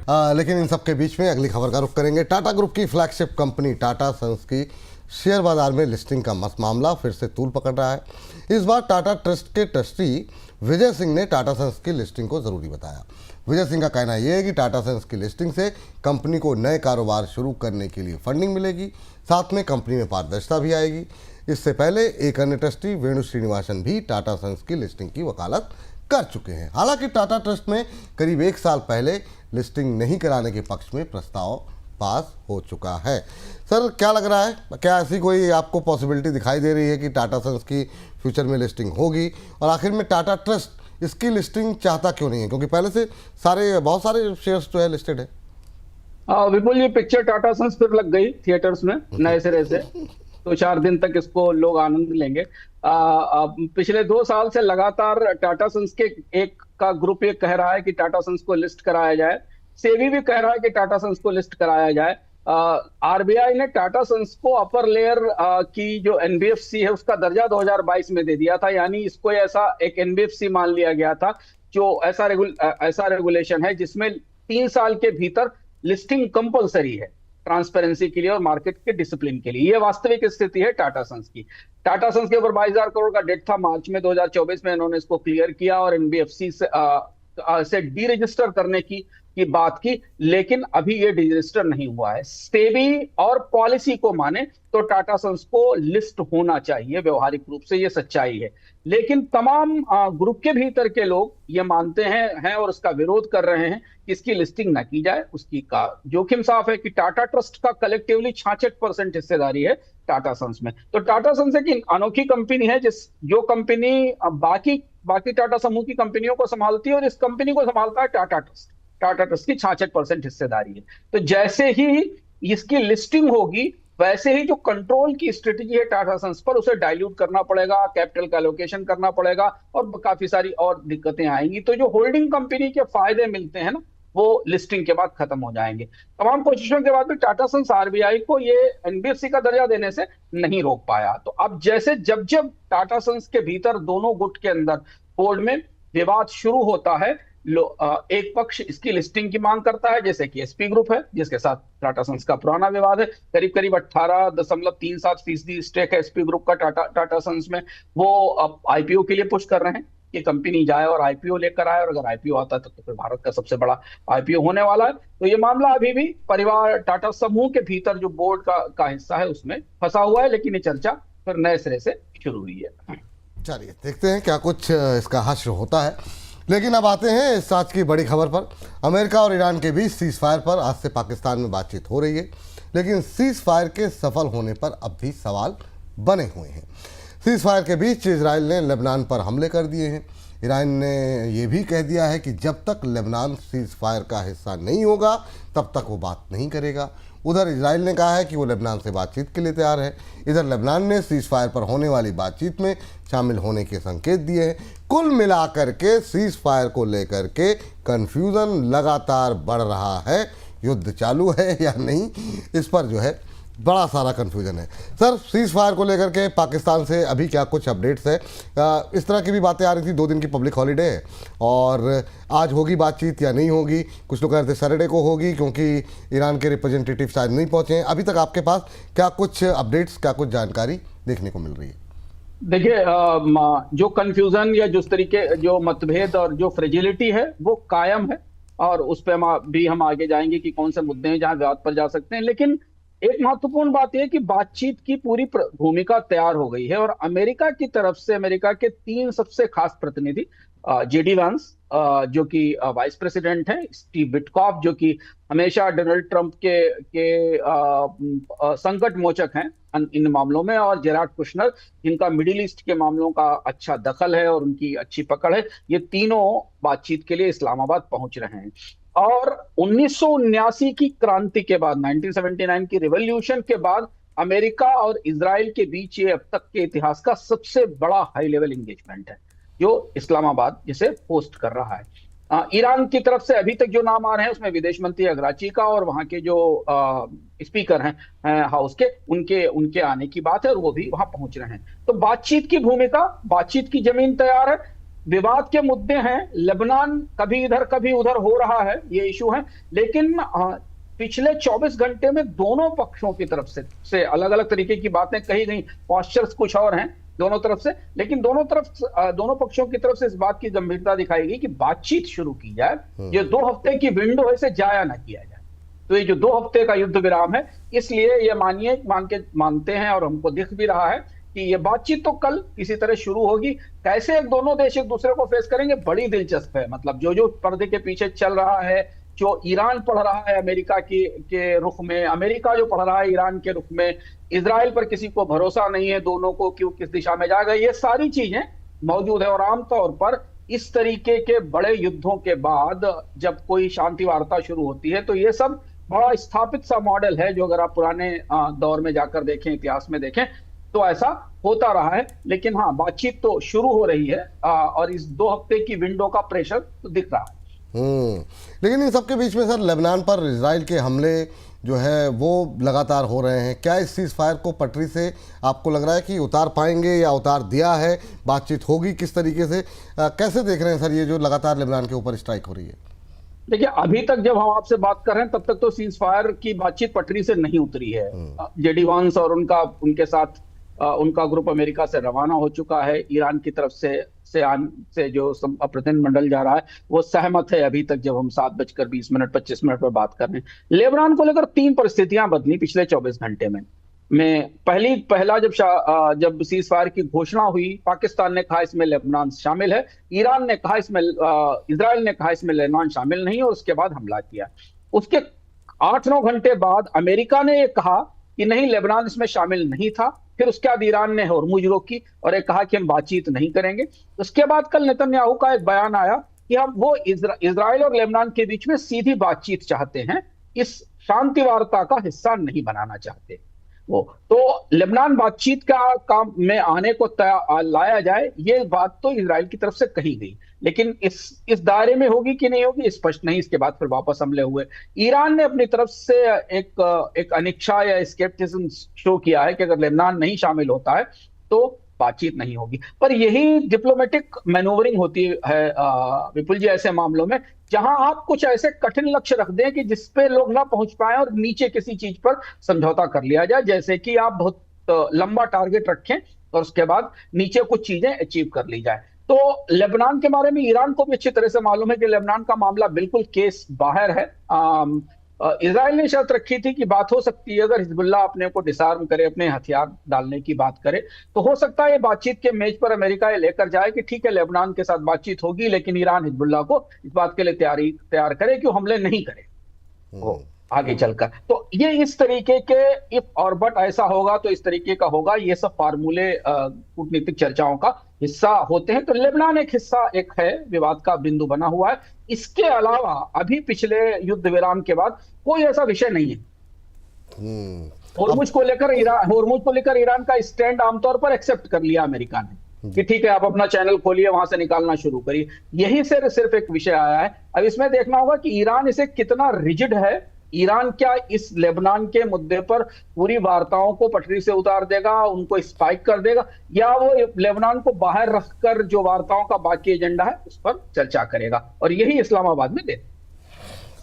लेकिन इन सब के बीच में अगली खबर का रुख करेंगे। टाटा ग्रुप की फ्लैगशिप कंपनी टाटा सन्स की शेयर बाजार में लिस्टिंग का मामला फिर से तूल पकड़ रहा है। इस बार टाटा ट्रस्ट के ट्रस्टी विजय सिंह ने टाटा सन्स की लिस्टिंग को ज़रूरी बताया। विजय सिंह का कहना यह है कि टाटा सन्स की लिस्टिंग से कंपनी को नए कारोबार शुरू करने के लिए फंडिंग मिलेगी, साथ में कंपनी में पारदर्शिता भी आएगी। इससे पहले एक अन्य ट्रस्टी वेणु श्रीनिवासन भी टाटा सन्स की लिस्टिंग की वकालत कर चुके हैं। हालांकि टाटा ट्रस्ट में करीब 1 साल पहले लिस्टिंग नहीं कराने के पक्ष में प्रस्ताव पास हो चुका है। सर, क्या लग रहा है, क्या ऐसी कोई आपको पॉसिबिलिटी दिखाई दे रही है कि टाटा सन्स की फ्यूचर में लिस्टिंग होगी? और आखिर में टाटा ट्रस्ट इसकी लिस्टिंग चाहता क्यों नहीं है, क्योंकि पहले से बहुत सारे शेयर्स जो है लिस्टेड है। विपुल, ये पिक्चर टाटा सन्स फिर लग गई थिएटर्स में नए सिरे से। तो 4 दिन तक इसको लोग आनंद लेंगे। पिछले 2 साल से लगातार टाटा सन्स के एक का ग्रुप ये कह रहा है कि टाटा सन्स को लिस्ट कराया जाए, सेबी भी कह रहा है कि टाटा सन्स को लिस्ट कराया जाए। आरबीआई ने टाटा सन्स को अपर लेयर की जो एनबीएफसी है उसका दर्जा 2022 में दे दिया था, यानी इसको ऐसा एक एनबीएफसी मान लिया गया था। जो ऐसा रेगुलेशन है जिसमें 3 साल के भीतर लिस्टिंग कंपलसरी है ट्रांसपेरेंसी के लिए और मार्केट के डिसिप्लिन के लिए। ये वास्तविक स्थिति है टाटा सन्स की। टाटा सन्स के ऊपर 22,000 करोड़ का डेट था। मार्च में 2024 में इन्होंने इसको क्लियर किया और एनबीएफसी से डी रजिस्टर करने की बात की, लेकिन अभी ये रजिस्टर नहीं हुआ है। सेबी और पॉलिसी को माने तो टाटा सन्स को लिस्ट होना चाहिए, व्यवहारिक रूप से ये सच्चाई है। लेकिन तमाम ग्रुप के भीतर के लोग ये मानते हैं और उसका विरोध कर रहे हैं कि इसकी लिस्टिंग ना की जाए। उसकी का जोखिम साफ है कि टाटा ट्रस्ट का कलेक्टिवली 66% हिस्सेदारी है टाटा सन्स में। तो टाटा सन्स एक अनोखी कंपनी है जो कंपनी बाकी टाटा समूह की कंपनियों को संभालती है, और इस कंपनी को संभालता है टाटा ट्रस्ट। टाटा ट्रस्ट की 66% हिस्सेदारी है। तो जैसे ही इसकी लिस्टिंग होगी, वैसे ही जो कंट्रोल की स्ट्रेटेजी है टाटा सन्स पर, उसे डाइल्यूट करना पड़ेगा, कैपिटल का एलोकेशन करना पड़ेगा और काफी सारी और दिक्कतें आएंगी। तो जो होल्डिंग कंपनी के फायदे मिलते हैं ना, वो लिस्टिंग के बाद खत्म हो जाएंगे। तमाम कोशिशों के बाद भी टाटा सन्स आरबीआई को ये एनबीएफसी का दर्जा देने से नहीं रोक पाया। तो अब जैसे जब टाटा सन्स के भीतर दोनों गुट के अंदर बोर्ड में विवाद शुरू होता है, एक पक्ष इसकी लिस्टिंग की मांग करता है, जैसे कि एसपी ग्रुप है जिसके साथ टाटा सन्स का पुराना विवाद है। करीब 18.37% स्टेक है एसपी ग्रुप का टाटा सन्स में। वो अब आईपीओ के लिए पुश कर रहे हैं कि कंपनी जाए और आईपीओ लेकर आए, और अगर आईपीओ आता है तो फिर भारत का सबसे बड़ा आईपीओ होने वाला है। तो ये मामला अभी भी परिवार टाटा समूह के भीतर जो बोर्ड का हिस्सा है उसमें फंसा हुआ है, लेकिन ये चर्चा फिर नए सिरे से शुरू हुई है। चलिए देखते हैं क्या कुछ इसका हश्र होता है। लेकिन अब आते हैं इस आज की बड़ी खबर पर। अमेरिका और ईरान के बीच सीज फायर पर आज से पाकिस्तान में बातचीत हो रही है, लेकिन सीज फायर के सफल होने पर अब भी सवाल बने हुए हैं। सीज फायर के बीच इजराइल ने लेबनान पर हमले कर दिए हैं। ईरान ने यह भी कह दिया है कि जब तक लेबनान सीज फायर का हिस्सा नहीं होगा तब तक वो बात नहीं करेगा। उधर इजराइल ने कहा है कि वो लेबनान से बातचीत के लिए तैयार है। इधर लेबनान ने सीज फायर पर होने वाली बातचीत में शामिल होने के संकेत दिए हैं। कुल मिलाकर के सीज फायर को लेकर के कन्फ्यूज़न लगातार बढ़ रहा है। युद्ध चालू है या नहीं, इस पर जो है बड़ा सारा कन्फ्यूजन है। सर, सीज फायर को लेकर के पाकिस्तान से अभी क्या कुछ अपडेट्स है? इस तरह की भी बातें आ रही थी, 2 दिन की पब्लिक हॉलीडे है और आज होगी बातचीत या नहीं होगी। कुछ लोग कह रहे थे सैटरडे को होगी क्योंकि ईरान के रिप्रेजेंटेटिव शायद नहीं पहुंचे हैं। अभी तक आपके पास क्या कुछ अपडेट्स, क्या कुछ जानकारी देखने को मिल रही है? देखिए, जो कंफ्यूजन या जिस तरीके जो मतभेद और जो फ्रेजिलिटी है वो कायम है, और उस पर हम आगे जाएंगे कि कौन से मुद्दे हैं जहां विवाद पर जा सकते हैं। लेकिन एक महत्वपूर्ण बात यह कि बातचीत की पूरी भूमिका तैयार हो गई है, और अमेरिका की तरफ से अमेरिका के 3 सबसे खास प्रतिनिधि, जेडी वांस जो कि वाइस प्रेसिडेंट हैं, स्टीव विटकॉफ जो कि हमेशा डोनाल्ड ट्रंप के संकट मोचक हैं इन मामलों में, और जेराड कुशनर जिनका मिडिल ईस्ट के मामलों का अच्छा दखल है और उनकी अच्छी पकड़ है। ये तीनों बातचीत के लिए इस्लामाबाद पहुंच रहे हैं। और 1979 की क्रांति के बाद, 1979 की रिवॉल्यूशन के बाद अमेरिका और इजराइल के बीच ये अब तक के इतिहास का सबसे बड़ा हाई लेवल एंगेजमेंट है, जो इस्लामाबाद जिसे होस्ट कर रहा है। ईरान की तरफ से अभी तक जो नाम आ रहे हैं उसमें विदेश मंत्री अगराची का और वहां के जो स्पीकर हैं हाउस के, उनके आने की बात है, और वो भी वहां पहुंच रहे हैं। तो बातचीत की भूमिका, बातचीत की जमीन तैयार है। विवाद के मुद्दे हैं, लेबनान कभी इधर कभी उधर हो रहा है, ये इशू है। लेकिन पिछले 24 घंटे में दोनों पक्षों की तरफ से अलग अलग तरीके की बातें कही गई, पॉस्चर्स कुछ और हैं दोनों तरफ से, लेकिन दोनों पक्षों की तरफ से इस बात की गंभीरता दिखाई गई कि बातचीत शुरू की जाए, ये 2 हफ्ते की विंडो है, इसे जाया ना किया जाए। तो ये जो 2 हफ्ते का युद्ध विराम है, इसलिए ये मानते हैं और हमको दिख भी रहा है कि ये बातचीत तो कल किसी तरह शुरू होगी। कैसे दोनों देश एक दूसरे को फेस करेंगे, बड़ी दिलचस्प है। मतलब जो पर्दे के पीछे चल रहा है, जो ईरान पढ़ रहा है अमेरिका के रुख में, अमेरिका जो पढ़ रहा है ईरान के रुख में, इजराइल पर किसी को भरोसा नहीं है दोनों को क्यों किस दिशा में जाएगा, ये सारी चीजें मौजूद है। और आमतौर पर इस तरीके के बड़े युद्धों के बाद जब कोई शांति वार्ता शुरू होती है तो ये सब बड़ा स्थापित सा मॉडल है, जो अगर आप पुराने दौर में जाकर देखें, इतिहास में देखें तो ऐसा होता रहा है। लेकिन हाँ, बातचीत तो शुरू हो रही है और इस 2 हफ्ते की विंडो का प्रेशर तो दिख रहा है। लेकिन इन सबके बीच में सर, लेबनान पर इजराइल के हमले जो है वो लगातार हो रहे हैं। क्या इस सीज फायर को पटरी से आपको लग रहा है कि उतार पाएंगे या उतार दिया है, बातचीत होगी किस तरीके से, कैसे देख रहे हैं सर ये जो लगातार लेबनान के ऊपर स्ट्राइक हो रही है? देखिए, अभी तक जब हम आपसे बात कर रहे हैं तब तक तो सीज फायर की बातचीत पटरी से नहीं उतरी है। जेडी वांस और उनके साथ उनका ग्रुप अमेरिका से रवाना हो चुका है। ईरान की तरफ से जो प्रतिनिधिमंडल जा रहा है वो सहमत है अभी तक, जब हम 7:20 25 पर बात कर रहे हैं। लेबनान को लेकर 3 परिस्थितियां बदली पिछले 24 घंटे में। पहला जब सीज फायर की घोषणा हुई, पाकिस्तान ने कहा इसमें लेबनान शामिल है, ईरान ने कहा इसमें, इजराइल ने कहा इसमें लेबनान शामिल नहीं है, और उसके बाद हमला किया। उसके 8-9 घंटे बाद अमेरिका ने यह कहा कि नहीं, लेबनान इसमें शामिल नहीं था। फिर उसके बाद ईरान ने होर्मुज रोकी और एक कहा कि हम बातचीत नहीं करेंगे। उसके बाद कल नेतन्याहू का एक बयान आया कि वो इजराइल और लेबनान के बीच में सीधी बातचीत चाहते हैं, इस शांति वार्ता का हिस्सा नहीं बनाना चाहते वो। तो लेबनान बातचीत का काम में आने को लाया जाए, ये बात तो इजराइल की तरफ से कही गई, लेकिन इस दायरे में होगी कि नहीं होगी स्पष्ट नहीं। इसके बाद फिर वापस हमले हुए। ईरान ने अपनी तरफ से एक अनिच्छा या स्केप्टिसिज्म शो किया है कि अगर लेबनान नहीं शामिल होता है तो बातचीत नहीं होगी। पर यही डिप्लोमेटिक मैनूवरिंग होती है विपुल जी, ऐसे मामलों में जहां आप कुछ ऐसे कठिन लक्ष्य रख दें कि जिसपे लोग ना पहुंच पाए और नीचे किसी चीज पर समझौता कर लिया जाए। जैसे कि आप बहुत लंबा टारगेट रखें और उसके बाद नीचे कुछ चीजें अचीव कर ली जाए। तो लेबनान के बारे में ईरान को भी अच्छी तरह से मालूम है कि लेबनान का मामला बिल्कुल केस बाहर है। इजराइल ने शर्त रखी थी कि बात हो सकती है अगर हिजबुल्लाह अपने को डिसआर्म करे, अपने हथियार डालने की बात करे, तो हो सकता है ये बातचीत के मेज पर अमेरिका ये लेकर जाए कि ठीक है, लेबनान के साथ बातचीत होगी, लेकिन ईरान हिजबुल्लाह को इस बात के लिए तैयार करे कि वो हमले नहीं करे वो आगे चलकर। तो ये इस तरीके के इफ और बट ऐसा होगा तो इस तरीके का होगा, ये सब फार्मूले कूटनीतिक चर्चाओं का हिस्सा होते हैं। तो लेबनान एक हिस्सा है, विवाद का बिंदु बना हुआ है। इसके अलावा अभी पिछले युद्ध विराम के बाद कोई ऐसा विषय नहीं है। होर्मुज को लेकर ईरान का स्टैंड आमतौर पर एक्सेप्ट कर लिया अमेरिका ने कि ठीक है, आप अपना चैनल खोलिए, वहां से निकालना शुरू करिए। यही से सिर्फ एक विषय आया है। अब इसमें देखना होगा कि ईरान इसे कितना रिजिड है। ईरान क्या इस लेबनान के मुद्दे पर पूरी वार्ताओं को पटरी से उतार देगा, उनको स्पाइक कर देगा, या वो लेबनान को बाहर रखकर जो वार्ताओं का बाकी एजेंडा है उस पर चर्चा करेगा, और यही इस्लामाबाद में दे।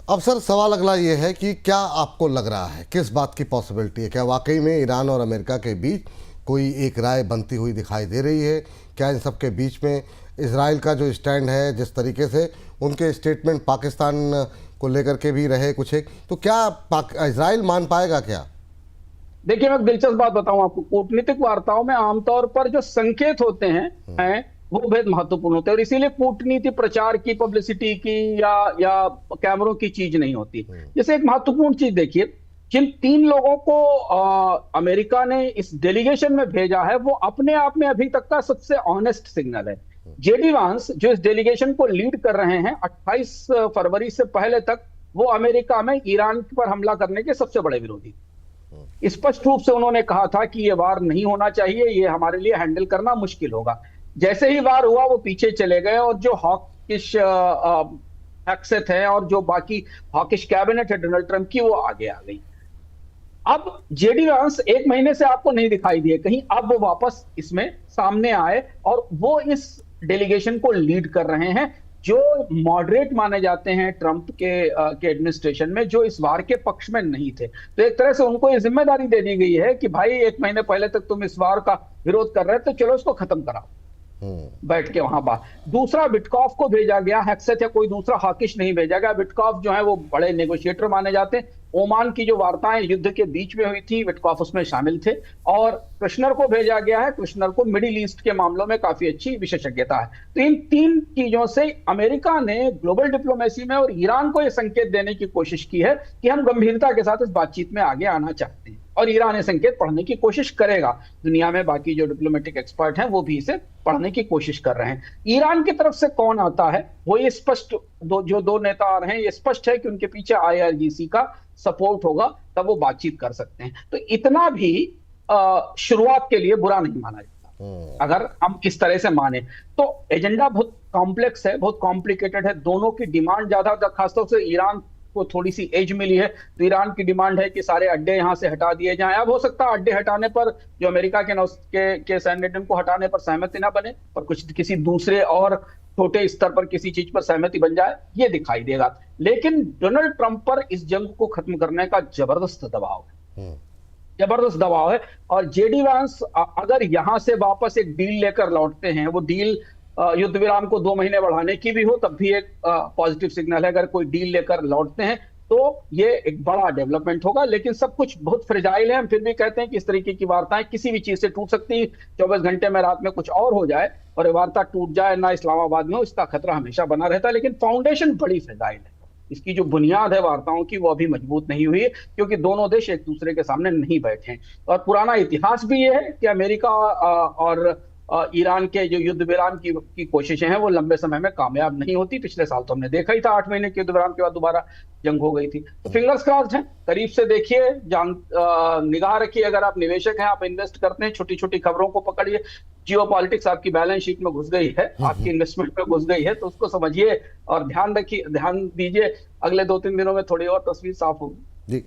अब सर सवाल अगला ये है कि क्या आपको लग रहा है, किस बात की पॉसिबिलिटी है, क्या वाकई में ईरान और अमेरिका के बीच कोई एक राय बनती हुई दिखाई दे रही है? क्या इन सब के बीच में इजराइल का जो स्टैंड है, जिस तरीके से उनके स्टेटमेंट पाकिस्तान को लेकर के भी रहे कुछ एक, तो क्या इजराइल मान पाएगा क्या? देखिए, मैं एक दिलचस्प बात बताऊं आपको। कूटनीतिक वार्ताओं में आमतौर पर जो संकेत होते हैं वो बेहद महत्वपूर्ण होते हैं, और इसीलिए कूटनीति प्रचार की, पब्लिसिटी की या कैमरों की चीज नहीं होती। जैसे एक महत्वपूर्ण चीज देखिए, जिन 3 लोगों को अमेरिका ने इस डेलीगेशन में भेजा है वो अपने आप में अभी तक का सबसे ऑनेस्ट सिग्नल है। जेडी वांस जो इस डेलीगेशन को लीड कर रहे हैं, 28 फरवरी से पहले तक वो अमेरिका में ईरान पर हमला करने के सबसे बड़े विरोधी। स्पष्ट रूप से उन्होंने कहा था कि ये वार नहीं होना चाहिए, ये हमारे लिए हैंडल करना मुश्किल होगा। जैसे ही वार हुआ वो पीछे चले गए, और जो हॉकिश एक्सेस है और जो बाकी हॉकिश कैबिनेट है डोनाल्ड ट्रंप की, वो आगे आ गई। अब जेडी वांस 1 महीने से आपको नहीं दिखाई दिए कहीं, अब वो वापस इसमें सामने आए और वो इस डेलीगेशन को लीड कर रहे हैं, जो मॉडरेट माने जाते हैं ट्रंप के एडमिनिस्ट्रेशन में, जो इस वार के पक्ष में नहीं थे। तो एक तरह से उनको ये जिम्मेदारी दे दी गई है कि भाई 1 महीने पहले तक तुम इस वार का विरोध कर रहे थे, तो चलो इसको खत्म कराओ बैठ के वहां बाहर। दूसरा, विटकॉफ को भेजा गया, हेक्सेथ या कोई दूसरा हॉकिश नहीं भेजा गया। विटकॉफ जो है वो बड़े नेगोशिएटर माने जाते हैं। ओमान की जो वार्ताएं युद्ध के बीच में हुई थी, विटकॉफ उसमें शामिल थे। और कृष्णर को भेजा गया है। कृष्णर को मिडिल ईस्ट के मामलों में काफी अच्छी विशेषज्ञता है। तो इन 3 चीजों से अमेरिका ने ग्लोबल डिप्लोमेसी में और ईरान को यह संकेत देने की कोशिश की है कि हम गंभीरता के साथ इस बातचीत में आगे आना चाहते हैं, और ईरान ये संकेत पढ़ने की कोशिश करेगा। दुनिया में बाकी जो डिप्लोमेटिक एक्सपर्ट हैं वो भी इसे पढ़ने की कोशिश कर रहे हैं। ईरान की तरफ से कौन आता है वो ये स्पष्ट, जो 2 नेता आ रहे हैं, ये स्पष्ट है कि उनके पीछे IRGC का सपोर्ट होगा, तब वो बातचीत कर सकते हैं। तो इतना भी शुरुआत के लिए बुरा नहीं माना जाता अगर हम इस तरह से माने। तो एजेंडा बहुत कॉम्प्लेक्स है, बहुत कॉम्प्लिकेटेड है। दोनों की डिमांड ज्यादा, खासतौर से ईरान को थोड़ी सी एज मिली है, तो ईरान की डिमांड है कि सारे अड्डे यहां से हटा दिए जाएं। अब हो सकता है अड्डे हटाने पर, जो अमेरिका के सैन्य को हटाने पर सहमति ना बने, पर कुछ किसी दूसरे और छोटे स्तर पर किसी चीज पर सहमति बन जाए, ये दिखाई देगा। लेकिन डोनाल्ड ट्रंप पर इस जंग को खत्म करने का जबरदस्त दबाव है, जबरदस्त दबाव है। और JD वांस अगर यहां से वापस एक डील लेकर लौटते हैं, वो डील युद्ध विराम को 2 महीने बढ़ाने की भी हो, तब भी एक पॉजिटिव सिग्नल है। अगर कोई डील लेकर लौटते हैं तो ये एक बड़ा डेवलपमेंट होगा। लेकिन सब कुछ बहुत फ्रेजाइल है। हम फिर भी कहते हैं कि इस तरीके की वार्ताएं किसी भी चीज से टूट सकती है। 24 घंटे में रात में कुछ और हो जाए और ये वार्ता टूट जाए ना इस्लामाबाद में, इसका खतरा हमेशा बना रहता है। लेकिन फाउंडेशन बड़ी फ्रेजाइल है, इसकी जो बुनियाद है वार्ताओं की, वो अभी मजबूत नहीं हुई है, क्योंकि दोनों देश एक दूसरे के सामने नहीं बैठे हैं। और पुराना इतिहास भी ये है कि अमेरिका और ईरान के जो युद्ध विराम की कोशिशें हैं वो लंबे समय में कामयाब नहीं होती। पिछले साल तो हमने देखा ही था, 8 महीने के युद्ध विराम के बाद दोबारा जंग हो गई थी। तो फिंगर्स क्रॉस्ड हैं, करीब से देखिए, निगाह रखिए। अगर आप निवेशक हैं, आप इन्वेस्ट करते हैं, छोटी छोटी खबरों को पकड़िए। जियोपॉलिटिक्स आपकी बैलेंस शीट में घुस गई है, आपकी इन्वेस्टमेंट में घुस गई है, तो उसको समझिए और ध्यान रखिए, ध्यान दीजिए। अगले 2-3 दिनों में थोड़ी और तस्वीर साफ होगी। जी।